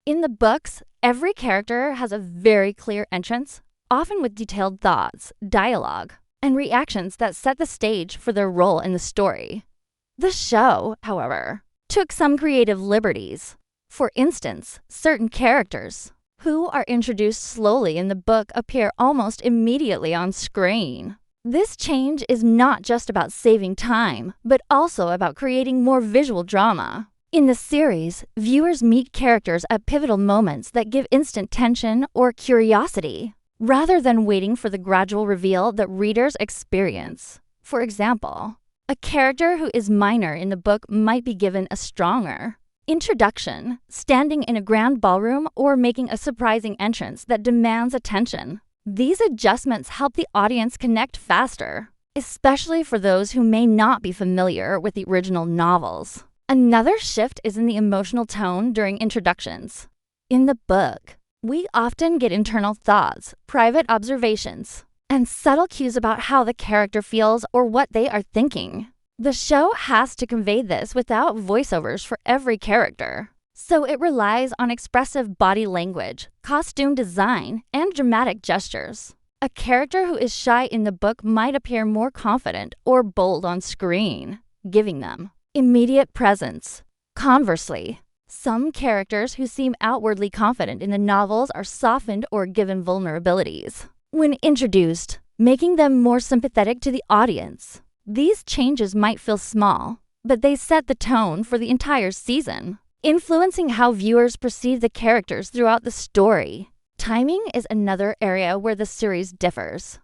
In the books, every character has a very clear entrance, often with detailed thoughts, dialogue, and reactions that set the stage for their role in the story. The show, however, took some creative liberties. For instance, certain characters who are introduced slowly in the book appear almost immediately on screen. This change is not just about saving time, but also about creating more visual drama. In the series, viewers meet characters at pivotal moments that give instant tension or curiosity, rather than waiting for the gradual reveal that readers experience. For example, a character who is minor in the book might be given a stronger introduction, standing in a grand ballroom or making a surprising entrance that demands attention. These adjustments help the audience connect faster, especially for those who may not be familiar with the original novels. Another shift is in the emotional tone during introductions. In the book, we often get internal thoughts, private observations, and subtle cues about how the character feels or what they are thinking. The show has to convey this without voiceovers for every character, so it relies on expressive body language, costume design, and dramatic gestures. A character who is shy in the book might appear more confident or bold on screen, giving them immediate presence. Conversely, some characters who seem outwardly confident in the novels are softened or given vulnerabilities when introduced, making them more sympathetic to the audience. These changes might feel small, but they set the tone for the entire season, influencing how viewers perceive the characters throughout the story. Timing is another area where the series differs.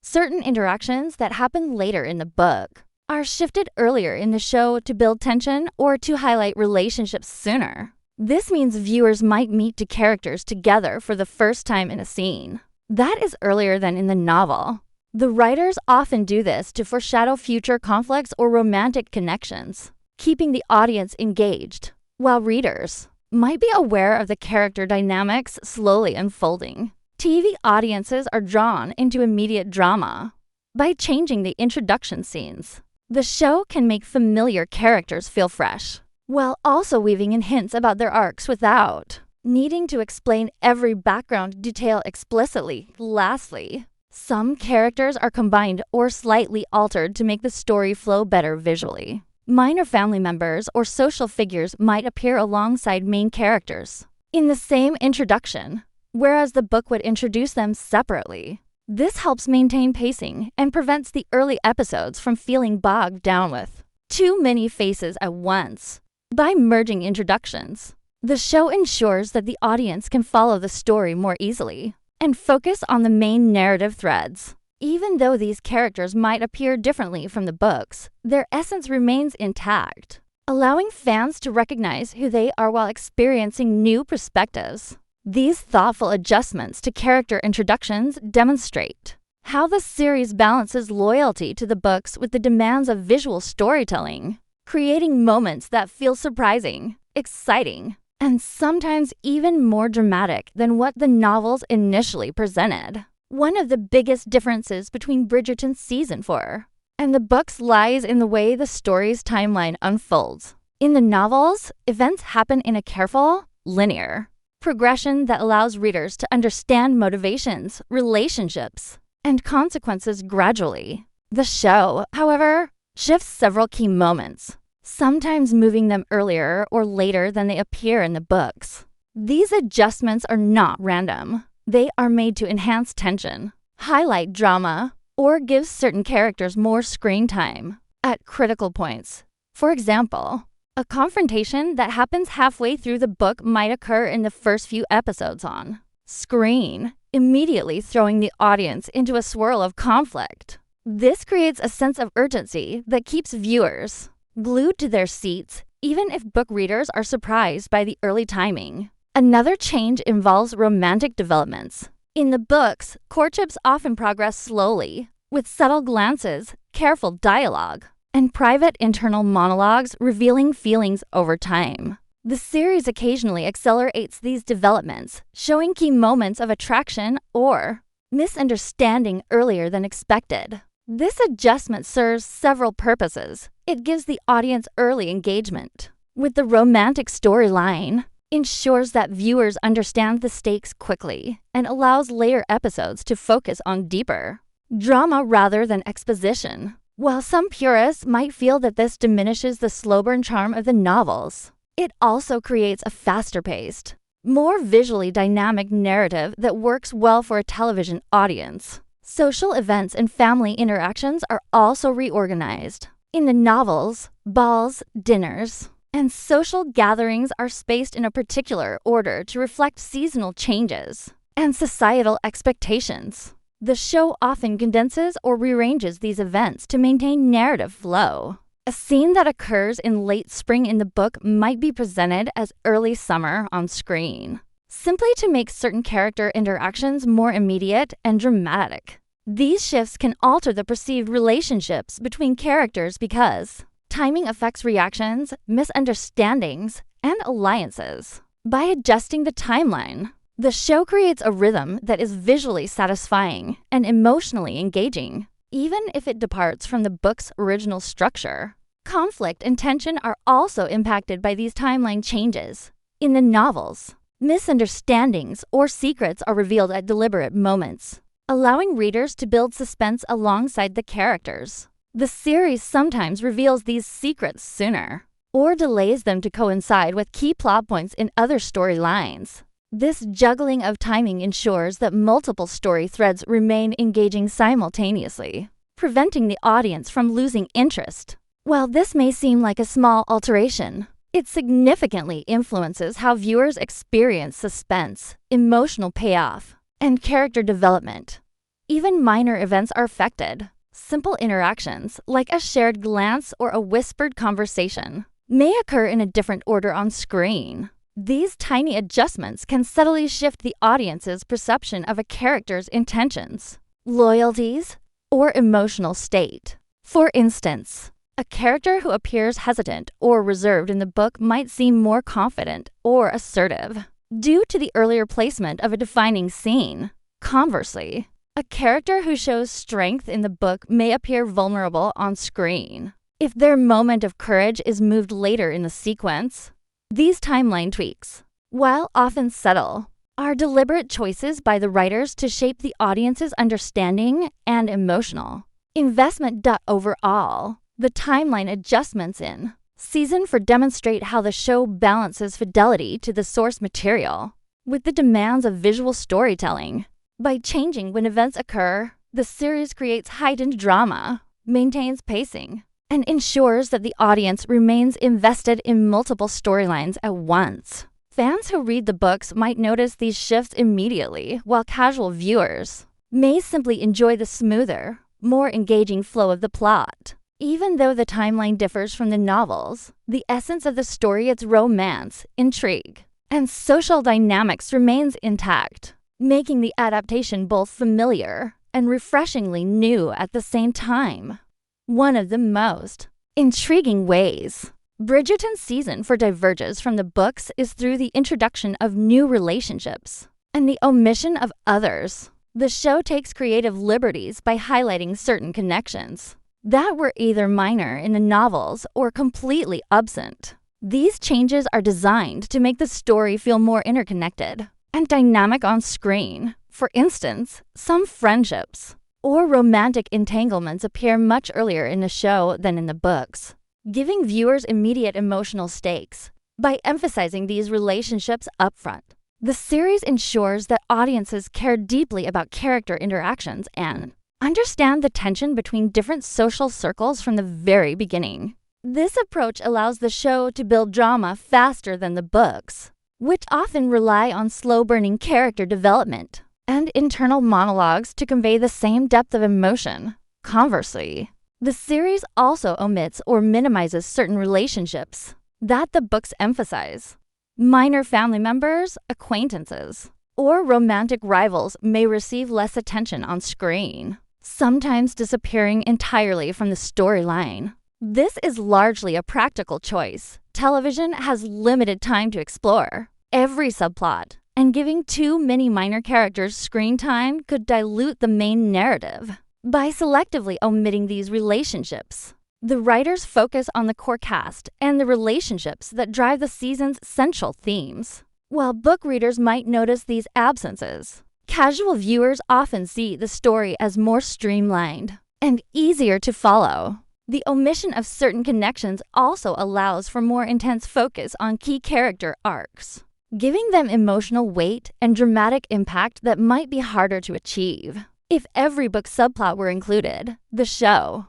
Certain interactions that happen later in the book are shifted earlier in the show to build tension or to highlight relationships sooner. This means viewers might meet the characters together for the first time in a scene. That is earlier than in the novel. The writers often do this to foreshadow future conflicts or romantic connections, keeping the audience engaged, while readers might be aware of the character dynamics slowly unfolding. TV audiences are drawn into immediate drama. By changing the introduction scenes, the show can make familiar characters feel fresh, while also weaving in hints about their arcs without needing to explain every background detail explicitly. Lastly, some characters are combined or slightly altered to make the story flow better visually. Minor family members or social figures might appear alongside main characters in the same introduction, whereas the book would introduce them separately. This helps maintain pacing and prevents the early episodes from feeling bogged down with too many faces at once. By merging introductions, the show ensures that the audience can follow the story more easily and focus on the main narrative threads. Even though these characters might appear differently from the books, their essence remains intact, allowing fans to recognize who they are while experiencing new perspectives. These thoughtful adjustments to character introductions demonstrate how the series balances loyalty to the books with the demands of visual storytelling, creating moments that feel surprising, exciting, and sometimes even more dramatic than what the novels initially presented. One of the biggest differences between Bridgerton Season 4 and the books lies in the way the story's timeline unfolds. In the novels, events happen in a careful, linear progression that allows readers to understand motivations, relationships, and consequences gradually. The show, however, shifts several key moments, sometimes moving them earlier or later than they appear in the books. These adjustments are not random. They are made to enhance tension, highlight drama, or give certain characters more screen time at critical points. For example, a confrontation that happens halfway through the book might occur in the first few episodes on screen, immediately throwing the audience into a swirl of conflict. This creates a sense of urgency that keeps viewers glued to their seats, even if book readers are surprised by the early timing. Another change involves romantic developments. In the books, courtships often progress slowly, with subtle glances, careful dialogue, and private internal monologues revealing feelings over time. The series occasionally accelerates these developments, showing key moments of attraction or misunderstanding earlier than expected. This adjustment serves several purposes. It gives the audience early engagement with the romantic storyline, ensures that viewers understand the stakes quickly, and allows later episodes to focus on deeper drama rather than exposition. While some purists might feel that this diminishes the slow burn charm of the novels, it also creates a faster-paced, more visually dynamic narrative that works well for a television audience. Social events and family interactions are also reorganized. In the novels, balls, dinners, and social gatherings are spaced in a particular order to reflect seasonal changes and societal expectations. The show often condenses or rearranges these events to maintain narrative flow. A scene that occurs in late spring in the book might be presented as early summer on screen, simply to make certain character interactions more immediate and dramatic. These shifts can alter the perceived relationships between characters because timing affects reactions, misunderstandings, and alliances. By adjusting the timeline, the show creates a rhythm that is visually satisfying and emotionally engaging, even if it departs from the book's original structure. Conflict and tension are also impacted by these timeline changes. In the novels, misunderstandings or secrets are revealed at deliberate moments, allowing readers to build suspense alongside the characters. The series sometimes reveals these secrets sooner, or delays them to coincide with key plot points in other storylines. This juggling of timing ensures that multiple story threads remain engaging simultaneously, preventing the audience from losing interest. While this may seem like a small alteration, it significantly influences how viewers experience suspense, emotional payoff, and character development. Even minor events are affected. Simple interactions, like a shared glance or a whispered conversation, may occur in a different order on screen. These tiny adjustments can subtly shift the audience's perception of a character's intentions, loyalties, or emotional state. For instance, a character who appears hesitant or reserved in the book might seem more confident or assertive due to the earlier placement of a defining scene. Conversely, a character who shows strength in the book may appear vulnerable on screen if their moment of courage is moved later in the sequence. These timeline tweaks, while often subtle, are deliberate choices by the writers to shape the audience's understanding and emotional investment. Overall, the timeline adjustments in season 4 demonstrate how the show balances fidelity to the source material with the demands of visual storytelling. By changing when events occur, the series creates heightened drama, maintains pacing, and ensures that the audience remains invested in multiple storylines at once. Fans who read the books might notice these shifts immediately, while casual viewers may simply enjoy the smoother, more engaging flow of the plot. Even though the timeline differs from the novels, the essence of the story, its romance, intrigue, and social dynamics remains intact, making the adaptation both familiar and refreshingly new at the same time. One of the most intriguing ways Bridgerton's season 4 diverges from the books is through the introduction of new relationships and the omission of others. The show takes creative liberties by highlighting certain connections that were either minor in the novels or completely absent. These changes are designed to make the story feel more interconnected and dynamic on screen. For instance, some friendships or romantic entanglements appear much earlier in the show than in the books, giving viewers immediate emotional stakes. By emphasizing these relationships upfront, the series ensures that audiences care deeply about character interactions and understand the tension between different social circles from the very beginning. This approach allows the show to build drama faster than the books, which often rely on slow-burning character development and internal monologues to convey the same depth of emotion. Conversely, the series also omits or minimizes certain relationships that the books emphasize. Minor family members, acquaintances, or romantic rivals may receive less attention on screen, sometimes disappearing entirely from the storyline. This is largely a practical choice. Television has limited time to explore every subplot, and giving too many minor characters screen time could dilute the main narrative. By selectively omitting these relationships, the writers focus on the core cast and the relationships that drive the season's central themes. while book readers might notice these absences. Casual viewers often see the story as more streamlined and easier to follow. The omission of certain connections also allows for more intense focus on key character arcs, giving them emotional weight and dramatic impact that might be harder to achieve if every book subplot were included. The show